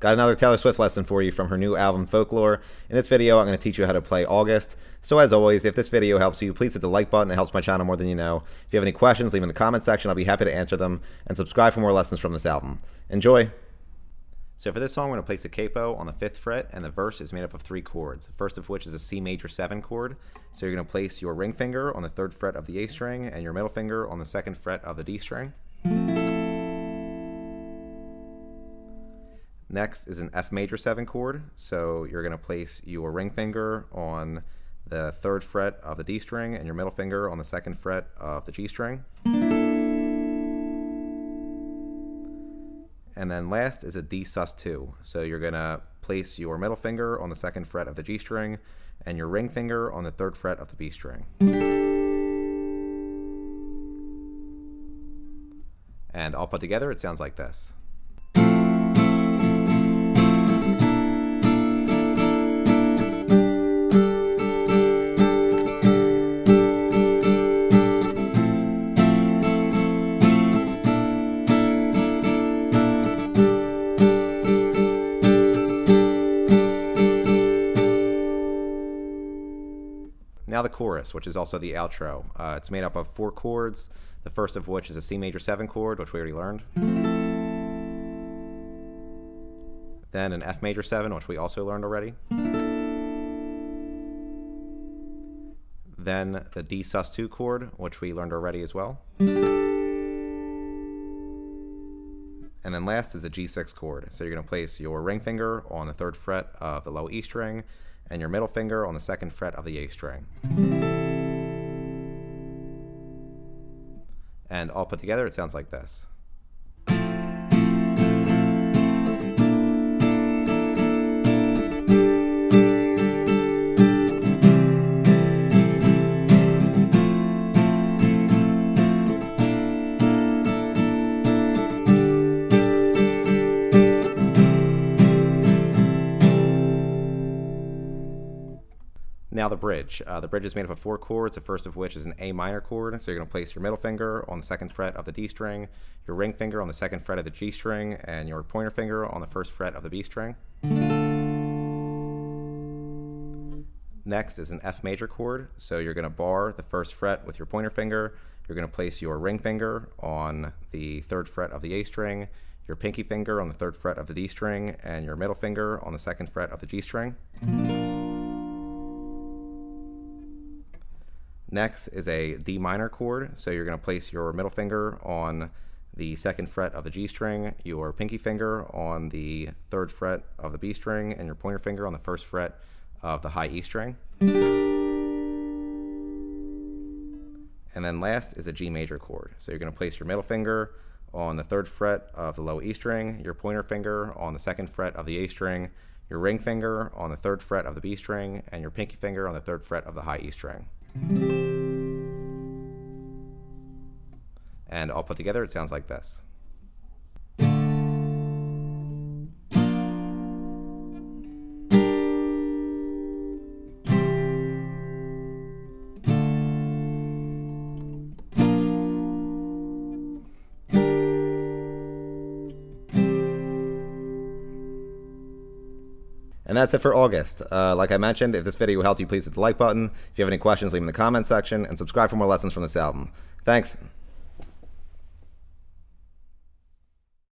Got another Taylor Swift lesson for you from her new album, Folklore. In this video, I'm going to teach you how to play August. So as always, if this video helps you, please hit the like button. It helps my channel more than you know. If you have any questions, leave them in the comment section. I'll be happy to answer them. And subscribe for more lessons from this album. Enjoy! So for this song, I'm going to place the capo on the 5th fret, and the verse is made up of 3 chords, the first of which is a C major 7 chord. So you're going to place your ring finger on the 3rd fret of the A string and your middle finger on the 2nd fret of the D string. Next is an F major 7 chord, so you're going to place your ring finger on the 3rd fret of the D string and your middle finger on the 2nd fret of the G string. And then last is a D sus2, so you're going to place your middle finger on the 2nd fret of the G string and your ring finger on the 3rd fret of the B string. And all put together, it sounds like this. Now the chorus, which is also the outro. It's made up of 4 chords, the first of which is a C major 7 chord, which we already learned. Then an F major 7, which we also learned already. Then the D sus2 chord, which we learned already as well. And then last is a G6 chord. So you're going to place your ring finger on the 3rd fret of the low E string and your middle finger on the 2nd fret of the A string. And all put together, it sounds like this. Now the bridge. The bridge is made up of 4 chords, the first of which is an A minor chord. So you're going to place your middle finger on the 2nd fret of the D string, your ring finger on the 2nd fret of the G string, and your pointer finger on the 1st fret of the B string. Next is an F major chord. So you're going to bar the 1st fret with your pointer finger. You're going to place your ring finger on the 3rd fret of the A string, your pinky finger on the 3rd fret of the D string, and your middle finger on the 2nd fret of the G string. Next is a D minor chord, so you're going to place your middle finger on the 2nd fret of the G string, your pinky finger on the 3rd fret of the B string, and your pointer finger on the 1st fret of the high E string. And then last is a G major chord, so you're going to place your middle finger on the 3rd fret of the low E string, your pointer finger on the 2nd fret of the A string, your ring finger on the 3rd fret of the B string, and your pinky finger on the 3rd fret of the high E string. And all put together, it sounds like this. And that's it for August. Like I mentioned, if this video helped you, please hit the like button. If you have any questions, leave them in the comment section, and subscribe for more lessons from this album. Thanks.